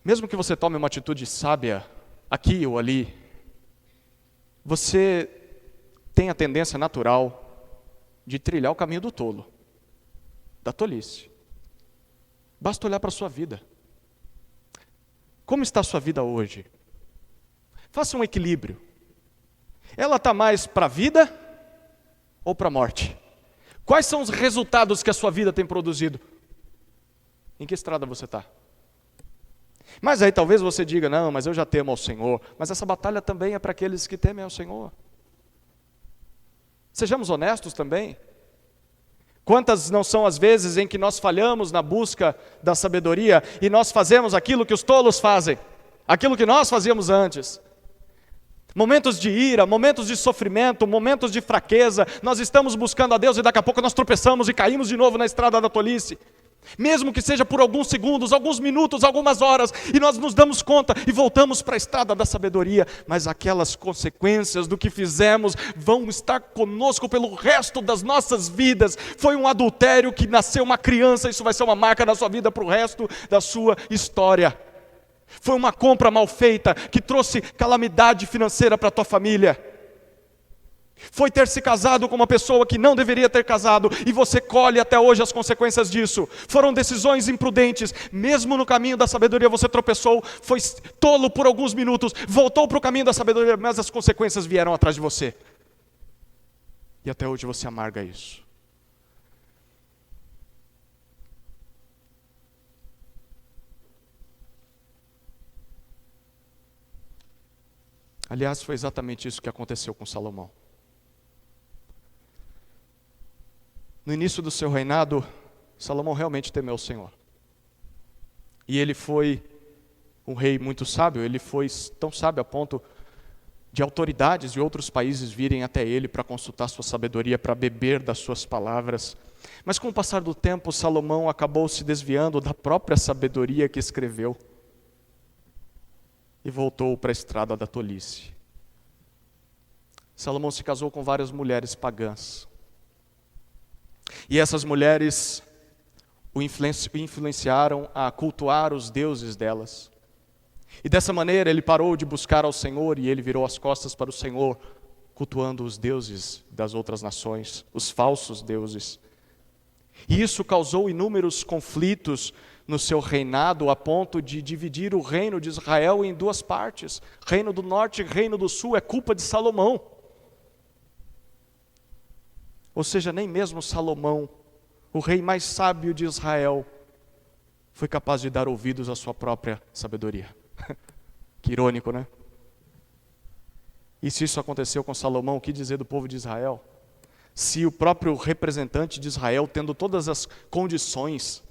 Mesmo que você tome uma atitude sábia aqui ou ali, você tem a tendência natural de trilhar o caminho do tolo, da tolice. Basta olhar para a sua vida. Como está a sua vida hoje? Faça um equilíbrio. Ela está mais para a vida ou para a morte? Quais são os resultados que a sua vida tem produzido? Em que estrada você está? Mas aí talvez você diga, não, mas eu já temo ao Senhor. Mas essa batalha também é para aqueles que temem ao Senhor. Sejamos honestos também. Quantas não são as vezes em que nós falhamos na busca da sabedoria e nós fazemos aquilo que os tolos fazem, aquilo que nós fazíamos antes. Momentos de ira, momentos de sofrimento, momentos de fraqueza, nós estamos buscando a Deus e daqui a pouco nós tropeçamos e caímos de novo na estrada da tolice. Mesmo que seja por alguns segundos, alguns minutos, algumas horas, e nós nos damos conta e voltamos para a estrada da sabedoria, mas aquelas consequências do que fizemos vão estar conosco pelo resto das nossas vidas. Foi um adultério que nasceu uma criança, isso vai ser uma marca na sua vida para o resto da sua história. Foi uma compra mal feita que trouxe calamidade financeira para a tua família. Foi ter se casado com uma pessoa que não deveria ter casado e você colhe até hoje as consequências disso. Foram decisões imprudentes, mesmo no caminho da sabedoria você tropeçou, foi tolo por alguns minutos, voltou para o caminho da sabedoria, mas as consequências vieram atrás de você. E até hoje você amarga isso. Aliás, foi exatamente isso que aconteceu com Salomão. No início do seu reinado, Salomão realmente temeu o Senhor. E ele foi um rei muito sábio, ele foi tão sábio a ponto de autoridades de outros países virem até ele para consultar sua sabedoria, para beber das suas palavras. Mas com o passar do tempo, Salomão acabou se desviando da própria sabedoria que escreveu e voltou para a estrada da tolice. Salomão se casou com várias mulheres pagãs. E essas mulheres o influenciaram a cultuar os deuses delas. E dessa maneira ele parou de buscar ao Senhor e ele virou as costas para o Senhor, cultuando os deuses das outras nações, os falsos deuses. E isso causou inúmeros conflitos no seu reinado, a ponto de dividir o reino de Israel em duas partes. Reino do norte e reino do sul é culpa de Salomão. Ou seja, nem mesmo Salomão, o rei mais sábio de Israel, foi capaz de dar ouvidos à sua própria sabedoria. Que irônico, né? E se isso aconteceu com Salomão, o que dizer do povo de Israel? Se o próprio representante de Israel, tendo todas as condições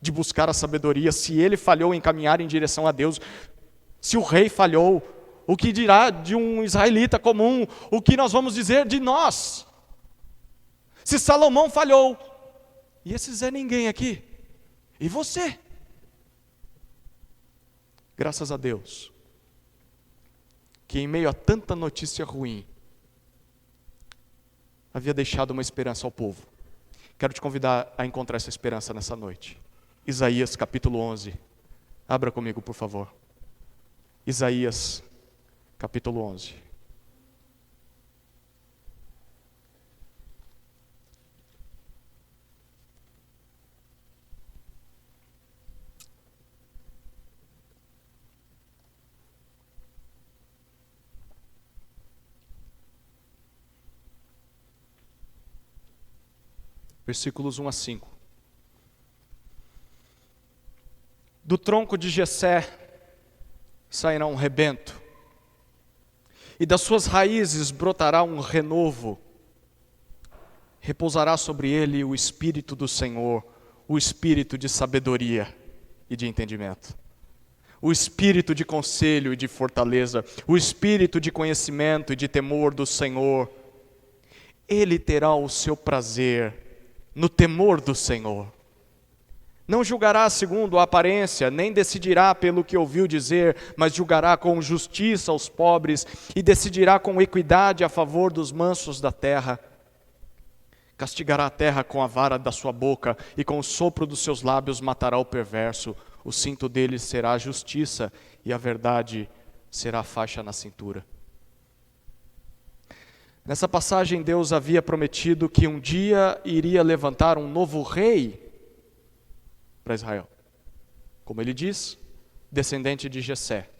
de buscar a sabedoria, se ele falhou em caminhar em direção a Deus, se o rei falhou, o que dirá de um israelita comum? O que nós vamos dizer de nós? Se Salomão falhou, e esse Zé Ninguém aqui, e você? Graças a Deus, que em meio a tanta notícia ruim, havia deixado uma esperança ao povo. Quero te convidar a encontrar essa esperança nessa noite. Isaías capítulo 11. Abra comigo, por favor. Isaías capítulo 11. Versículos 1 a 5. Do tronco de Jessé sairá um rebento, e das suas raízes brotará um renovo. Repousará sobre ele o Espírito do Senhor, o Espírito de sabedoria e de entendimento, o Espírito de conselho e de fortaleza, o Espírito de conhecimento e de temor do Senhor. Ele terá o seu prazer no temor do Senhor. Não julgará segundo a aparência, nem decidirá pelo que ouviu dizer, mas julgará com justiça aos pobres e decidirá com equidade a favor dos mansos da terra. Castigará a terra com a vara da sua boca e com o sopro dos seus lábios matará o perverso. O cinto dele será a justiça e a verdade será a faixa na cintura. Nessa passagem, Deus havia prometido que um dia iria levantar um novo rei para Israel. Como ele diz, descendente de Jessé.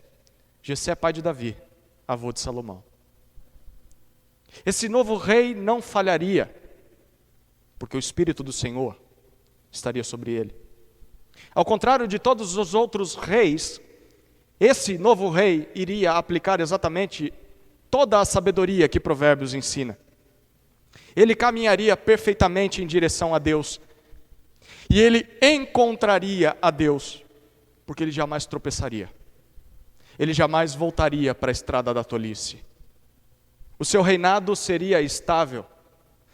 Jessé é pai de Davi, avô de Salomão. Esse novo rei não falharia, porque o Espírito do Senhor estaria sobre ele. Ao contrário de todos os outros reis, esse novo rei iria aplicar exatamente toda a sabedoria que Provérbios ensina. Ele caminharia perfeitamente em direção a Deus. E ele encontraria a Deus, porque ele jamais tropeçaria. Ele jamais voltaria para a estrada da tolice. O seu reinado seria estável,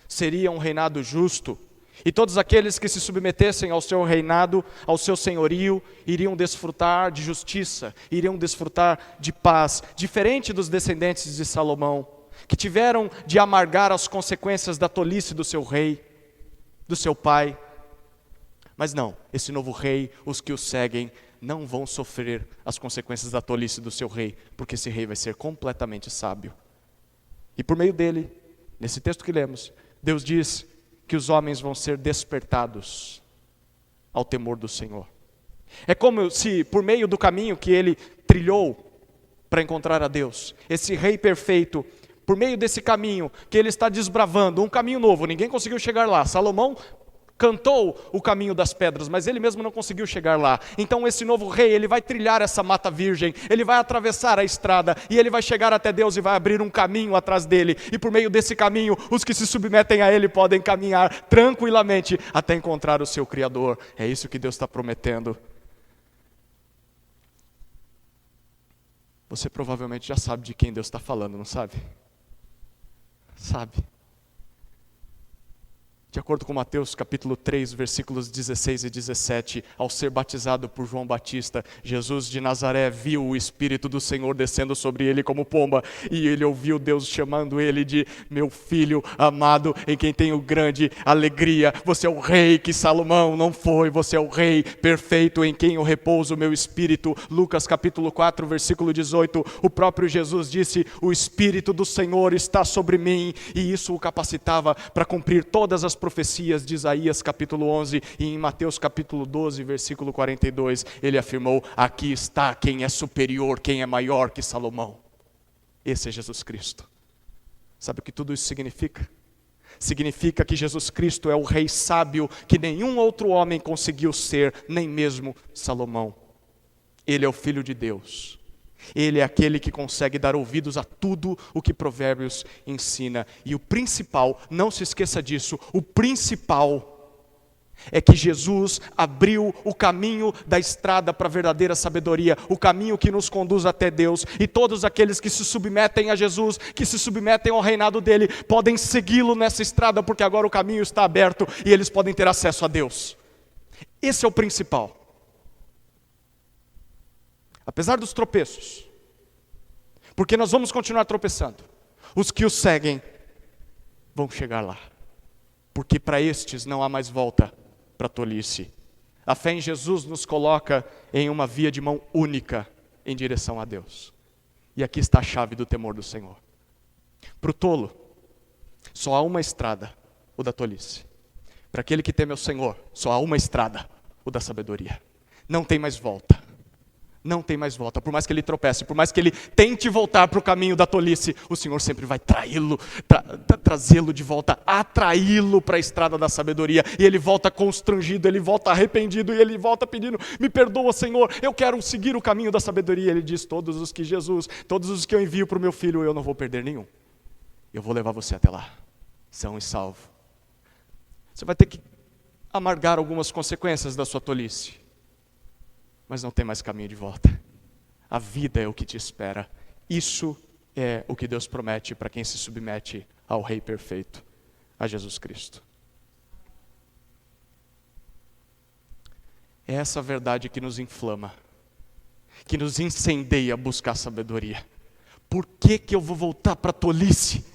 seria um reinado justo, e todos aqueles que se submetessem ao seu reinado, ao seu senhorio, iriam desfrutar de justiça, iriam desfrutar de paz, diferente dos descendentes de Salomão, que tiveram de amargar as consequências da tolice do seu rei, do seu pai. Mas não, esse novo rei, os que o seguem, não vão sofrer as consequências da tolice do seu rei, porque esse rei vai ser completamente sábio. E por meio dele, nesse texto que lemos, Deus diz que os homens vão ser despertados ao temor do Senhor. É como se por meio do caminho que ele trilhou para encontrar a Deus, esse rei perfeito, por meio desse caminho que ele está desbravando, um caminho novo, ninguém conseguiu chegar lá. Salomão cantou o caminho das pedras, mas ele mesmo não conseguiu chegar lá. Então esse novo rei, ele vai trilhar essa mata virgem, ele vai atravessar a estrada, e ele vai chegar até Deus e vai abrir um caminho atrás dele, e por meio desse caminho, os que se submetem a ele podem caminhar tranquilamente até encontrar o seu Criador. É isso que Deus está prometendo. Você provavelmente já sabe de quem Deus está falando, não sabe? Sabe. De acordo com Mateus capítulo 3, versículos 16 e 17, ao ser batizado por João Batista, Jesus de Nazaré viu o Espírito do Senhor descendo sobre ele como pomba, e ele ouviu Deus chamando ele de meu filho amado, em quem tenho grande alegria. Você é o rei que Salomão não foi, você é o rei perfeito em quem eu repouso o meu Espírito. Lucas capítulo 4, versículo 18, o próprio Jesus disse, o Espírito do Senhor está sobre mim, e isso o capacitava para cumprir todas as profecias de Isaías capítulo 11, e em Mateus capítulo 12, versículo 42, ele afirmou, aqui está quem é superior, quem é maior que Salomão. Esse é Jesus Cristo. Sabe o que tudo isso significa? Significa que Jesus Cristo é o rei sábio que nenhum outro homem conseguiu ser, nem mesmo Salomão. Ele é o Filho de Deus. Ele é aquele que consegue dar ouvidos a tudo o que Provérbios ensina. E o principal, não se esqueça disso, o principal é que Jesus abriu o caminho da estrada para a verdadeira sabedoria, o caminho que nos conduz até Deus. E todos aqueles que se submetem a Jesus, que se submetem ao reinado dele, podem segui-lo nessa estrada, porque agora o caminho está aberto e eles podem ter acesso a Deus. Esse é o principal. Apesar dos tropeços, porque nós vamos continuar tropeçando, os que o seguem vão chegar lá, porque para estes não há mais volta para a tolice. A fé em Jesus nos coloca em uma via de mão única em direção a Deus. E aqui está a chave do temor do Senhor. Para o tolo, só há uma estrada, o da tolice. Para aquele que teme ao Senhor, só há uma estrada, o da sabedoria. Não tem mais volta. Não tem mais volta, por mais que ele tropece, por mais que ele tente voltar para o caminho da tolice, o Senhor sempre vai traí-lo, trazê-lo de volta, atraí-lo para a estrada da sabedoria, e ele volta constrangido, ele volta arrependido, e ele volta pedindo, me perdoa Senhor, eu quero seguir o caminho da sabedoria. Ele diz, todos os que eu envio para o meu filho, eu não vou perder nenhum, eu vou levar você até lá, são e salvo. Você vai ter que amargar algumas consequências da sua tolice, mas não tem mais caminho de volta. A vida é o que te espera. Isso é o que Deus promete para quem se submete ao Rei perfeito, a Jesus Cristo. É essa verdade que nos inflama, que nos incendeia a buscar sabedoria. Por que eu vou voltar para a tolice?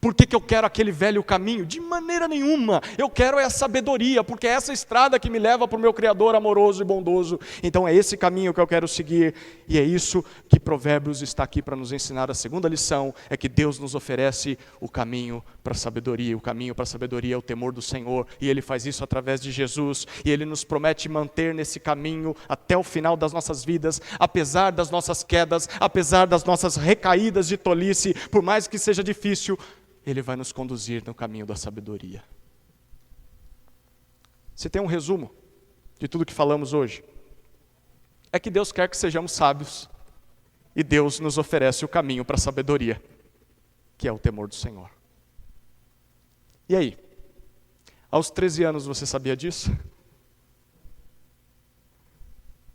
Por que eu quero aquele velho caminho? De maneira nenhuma. Eu quero a sabedoria, porque é essa estrada que me leva para o meu Criador amoroso e bondoso. Então é esse caminho que eu quero seguir. E é isso que Provérbios está aqui para nos ensinar. A segunda lição é que Deus nos oferece o caminho para a sabedoria. O caminho para a sabedoria é o temor do Senhor. E Ele faz isso através de Jesus. E Ele nos promete manter nesse caminho até o final das nossas vidas. Apesar das nossas quedas, apesar das nossas recaídas de tolice, por mais que seja difícil, Ele vai nos conduzir no caminho da sabedoria. Se tem um resumo de tudo que falamos hoje, é que Deus quer que sejamos sábios, e Deus nos oferece o caminho para a sabedoria, que é o temor do Senhor. E aí? Aos 13 anos você sabia disso?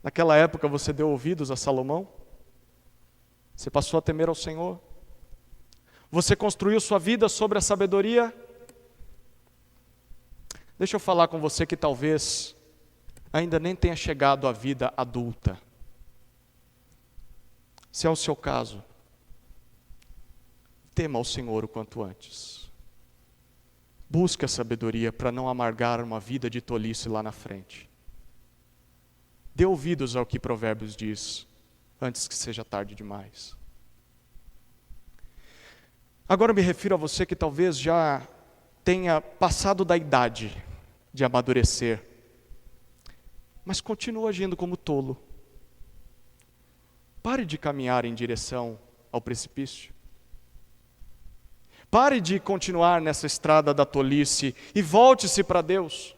Naquela época você deu ouvidos a Salomão? Você passou a temer ao Senhor? Você construiu sua vida sobre a sabedoria? Deixa eu falar com você que talvez ainda nem tenha chegado à vida adulta. Se é o seu caso, tema ao Senhor o quanto antes. Busque a sabedoria para não amargar uma vida de tolice lá na frente. Dê ouvidos ao que Provérbios diz, antes que seja tarde demais. Agora me refiro a você que talvez já tenha passado da idade de amadurecer, mas continua agindo como tolo. Pare de caminhar em direção ao precipício. Pare de continuar nessa estrada da tolice e volte-se para Deus.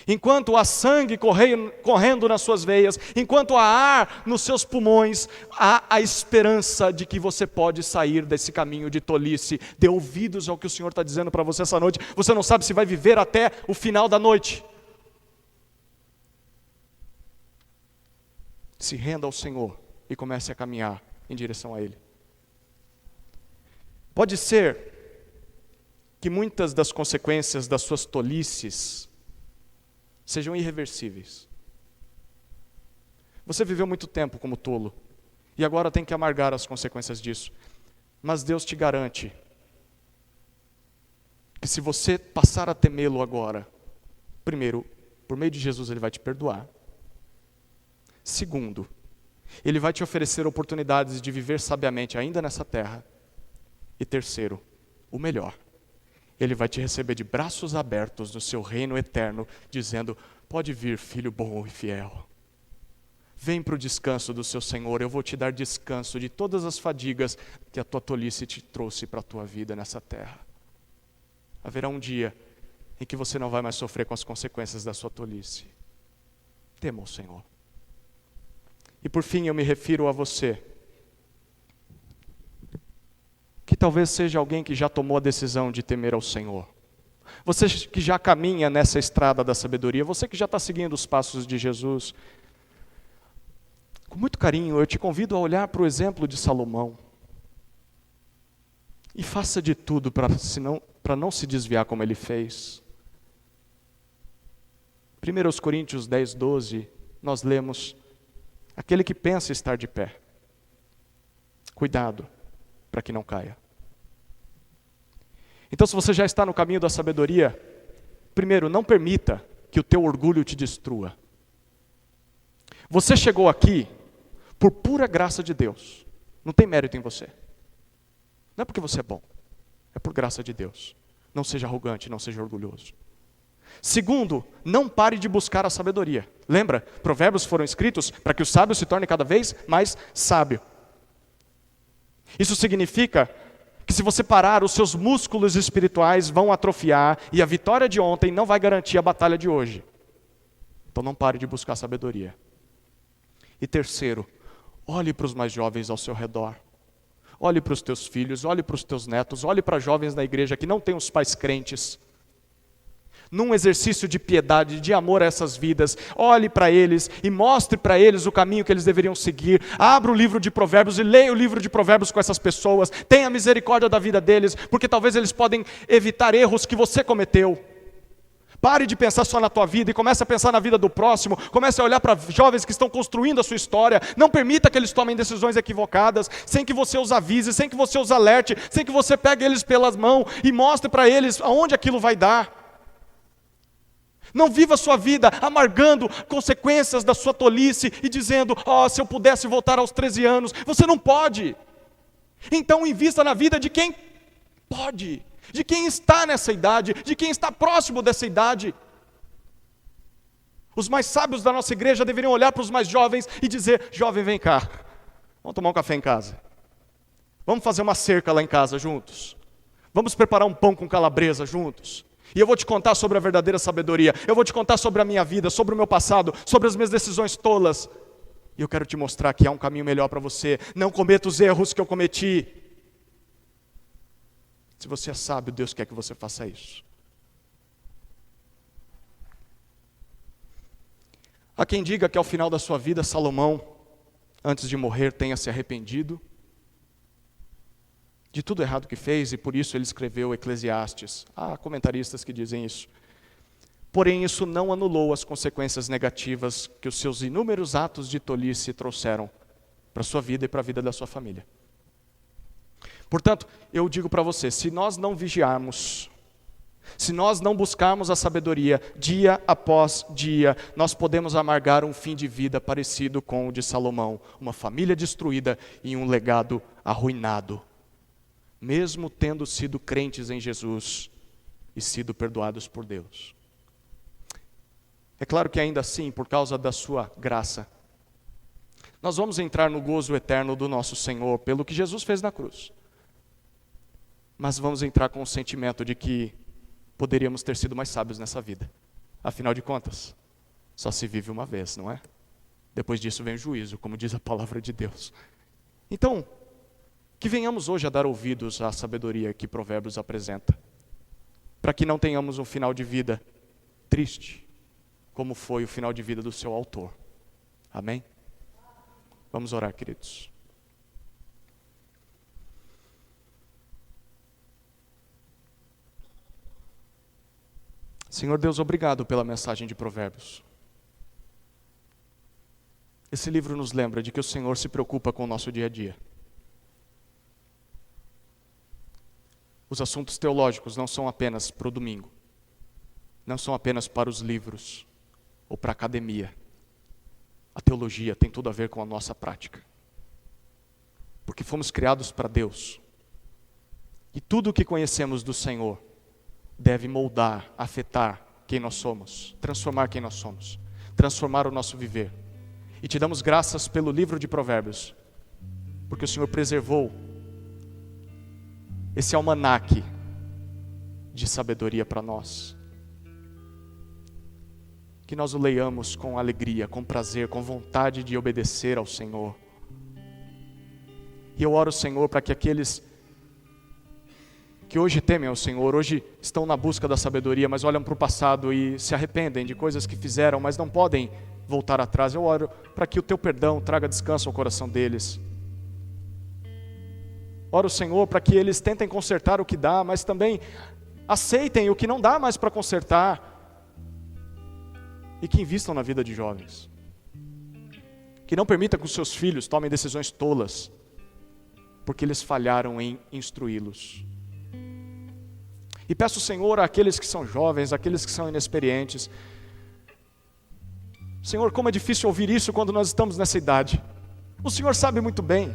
Enquanto há sangue correndo nas suas veias, enquanto há ar nos seus pulmões, há a esperança de que você pode sair desse caminho de tolice. Dê ouvidos ao que o Senhor está dizendo para você essa noite. Você não sabe se vai viver até o final da noite. Se renda ao Senhor e comece a caminhar em direção a Ele. Pode ser que muitas das consequências das suas tolices sejam irreversíveis. Você viveu muito tempo como tolo e agora tem que amargar as consequências disso. Mas Deus te garante que se você passar a temê-lo agora, primeiro, por meio de Jesus Ele vai te perdoar. Segundo, Ele vai te oferecer oportunidades de viver sabiamente ainda nessa terra. E terceiro, o melhor, Ele vai te receber de braços abertos no seu reino eterno, dizendo: pode vir, filho bom e fiel. Vem para o descanso do seu Senhor, eu vou te dar descanso de todas as fadigas que a tua tolice te trouxe para a tua vida nessa terra. Haverá um dia em que você não vai mais sofrer com as consequências da sua tolice. Tema o Senhor. E por fim eu me refiro a você, que talvez seja alguém que já tomou a decisão de temer ao Senhor. Você que já caminha nessa estrada da sabedoria, você que já está seguindo os passos de Jesus. Com muito carinho, eu te convido a olhar para o exemplo de Salomão. E faça de tudo para não se desviar como ele fez. 1 Coríntios 10, 12, nós lemos: aquele que pensa estar de pé, cuidado para que não caia. Então, se você já está no caminho da sabedoria, primeiro, não permita que o teu orgulho te destrua. Você chegou aqui por pura graça de Deus. Não tem mérito em você. Não é porque você é bom. É por graça de Deus. Não seja arrogante, não seja orgulhoso. Segundo, não pare de buscar a sabedoria. Lembra? Provérbios foram escritos para que o sábio se torne cada vez mais sábio. Isso significa que se você parar, os seus músculos espirituais vão atrofiar e a vitória de ontem não vai garantir a batalha de hoje. Então não pare de buscar sabedoria. E terceiro, olhe para os mais jovens ao seu redor. Olhe para os teus filhos, olhe para os teus netos, olhe para jovens na igreja que não têm os pais crentes. Num exercício de piedade, de amor a essas vidas, olhe para eles e mostre para eles o caminho que eles deveriam seguir. Abra o livro de Provérbios e leia o livro de Provérbios com essas pessoas. Tenha misericórdia da vida deles, porque talvez eles podem evitar erros que você cometeu. Pare de pensar só na tua vida e comece a pensar na vida do próximo. Comece a olhar para jovens que estão construindo a sua história. Não permita que eles tomem decisões equivocadas, sem que você os avise, sem que você os alerte, sem que você pegue eles pelas mãos e mostre para eles aonde aquilo vai dar. Não viva a sua vida amargando consequências da sua tolice e dizendo: se eu pudesse voltar aos 13 anos. Você não pode. Então invista na vida de quem pode, de quem está nessa idade, de quem está próximo dessa idade. Os mais sábios da nossa igreja deveriam olhar para os mais jovens e dizer: jovem, vem cá, vamos tomar um café em casa. Vamos fazer uma cerca lá em casa juntos. Vamos preparar um pão com calabresa juntos. E eu vou te contar sobre a verdadeira sabedoria. Eu vou te contar sobre a minha vida, sobre o meu passado, sobre as minhas decisões tolas. E eu quero te mostrar que há um caminho melhor para você. Não cometa os erros que eu cometi. Se você é sábio, Deus quer que você faça isso. Há quem diga que ao final da sua vida, Salomão, antes de morrer, tenha se arrependido de tudo errado que fez, e por isso ele escreveu Eclesiastes. Há comentaristas que dizem isso. Porém, isso não anulou as consequências negativas que os seus inúmeros atos de tolice trouxeram para a sua vida e para a vida da sua família. Portanto, eu digo para você, se nós não vigiarmos, se nós não buscarmos a sabedoria dia após dia, nós podemos amargar um fim de vida parecido com o de Salomão, uma família destruída e um legado arruinado, mesmo tendo sido crentes em Jesus e sido perdoados por Deus. É claro que ainda assim, por causa da sua graça, nós vamos entrar no gozo eterno do nosso Senhor, pelo que Jesus fez na cruz. Mas vamos entrar com o sentimento de que poderíamos ter sido mais sábios nessa vida. Afinal de contas, só se vive uma vez, não é? Depois disso vem o juízo, como diz a palavra de Deus. Então, que venhamos hoje a dar ouvidos à sabedoria que Provérbios apresenta, para que não tenhamos um final de vida triste, como foi o final de vida do seu autor. Amém? Vamos orar, queridos. Senhor Deus, obrigado pela mensagem de Provérbios. Esse livro nos lembra de que o Senhor se preocupa com o nosso dia a dia. Os assuntos teológicos não são apenas para o domingo, não são apenas para os livros ou para a academia. A teologia tem tudo a ver com a nossa prática, porque fomos criados para Deus, e tudo o que conhecemos do Senhor deve moldar, afetar quem nós somos, transformar quem nós somos, transformar o nosso viver. E te damos graças pelo livro de Provérbios, porque o Senhor preservou esse almanaque de sabedoria para nós. Que nós o leiamos com alegria, com prazer, com vontade de obedecer ao Senhor. E eu oro, Senhor, para que aqueles que hoje temem ao Senhor, hoje estão na busca da sabedoria, mas olham para o passado e se arrependem de coisas que fizeram, mas não podem voltar atrás. Eu oro para que o teu perdão traga descanso ao coração deles. Oro, Senhor, para que eles tentem consertar o que dá, mas também aceitem o que não dá mais para consertar. E que invistam na vida de jovens. Que não permita que os seus filhos tomem decisões tolas, porque eles falharam em instruí-los. E peço, Senhor, àqueles que são jovens, àqueles que são inexperientes. Senhor, como é difícil ouvir isso quando nós estamos nessa idade. O Senhor sabe muito bem.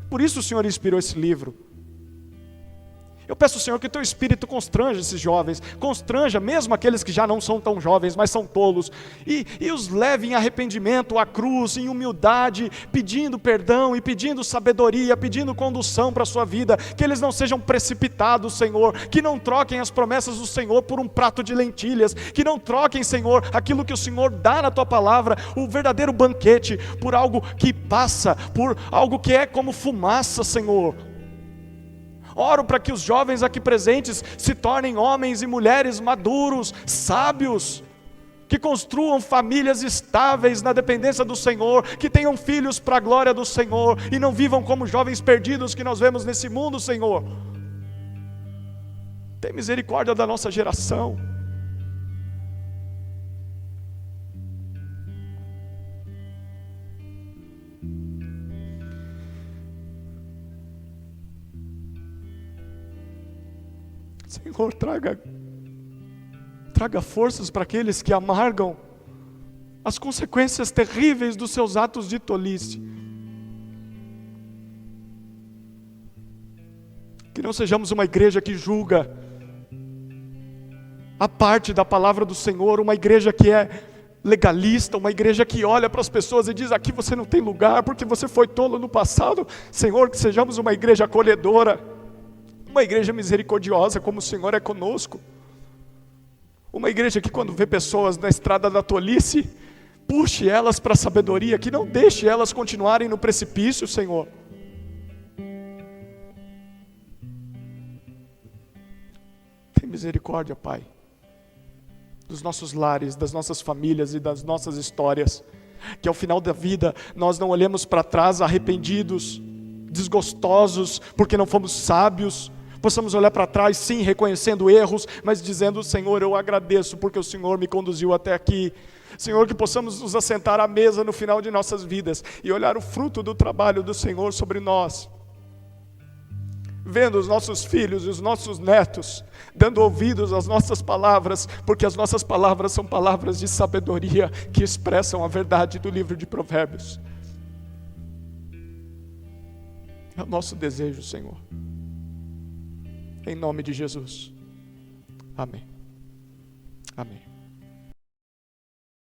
Por isso o Senhor inspirou esse livro. Eu peço, Senhor, que o teu Espírito constranja esses jovens, constranja mesmo aqueles que já não são tão jovens, mas são tolos, e os leve em arrependimento à cruz, em humildade, pedindo perdão e pedindo sabedoria, pedindo condução para a sua vida, que eles não sejam precipitados, Senhor, que não troquem as promessas do Senhor por um prato de lentilhas, que não troquem, Senhor, aquilo que o Senhor dá na tua palavra, o verdadeiro banquete, por algo que passa, por algo que é como fumaça, Senhor. Oro para que os jovens aqui presentes se tornem homens e mulheres maduros, sábios, que construam famílias estáveis na dependência do Senhor, que tenham filhos para a glória do Senhor, e não vivam como jovens perdidos que nós vemos nesse mundo, Senhor. Tem misericórdia da nossa geração. Senhor, traga forças para aqueles que amargam as consequências terríveis dos seus atos de tolice. Que não sejamos uma igreja que julga a parte da palavra do Senhor, uma igreja que é legalista, uma igreja que olha para as pessoas e diz: aqui você não tem lugar porque você foi tolo no passado. Senhor, que sejamos uma igreja acolhedora, Uma igreja misericordiosa como o Senhor é conosco. Uma igreja que quando vê pessoas na estrada da tolice, puxe elas para a sabedoria, que não deixe elas continuarem no precipício, Senhor. Tem misericórdia, Pai, dos nossos lares, das nossas famílias e das nossas histórias. Que ao final da vida nós não olhemos para trás arrependidos, desgostosos, porque não fomos sábios. Possamos olhar para trás, sim, reconhecendo erros, mas dizendo: Senhor, eu agradeço porque o Senhor me conduziu até aqui. Senhor, que possamos nos assentar à mesa no final de nossas vidas e olhar o fruto do trabalho do Senhor sobre nós. Vendo os nossos filhos e os nossos netos, dando ouvidos às nossas palavras, porque as nossas palavras são palavras de sabedoria que expressam a verdade do livro de Provérbios. É o nosso desejo, Senhor. Em nome de Jesus. Amém. Amém.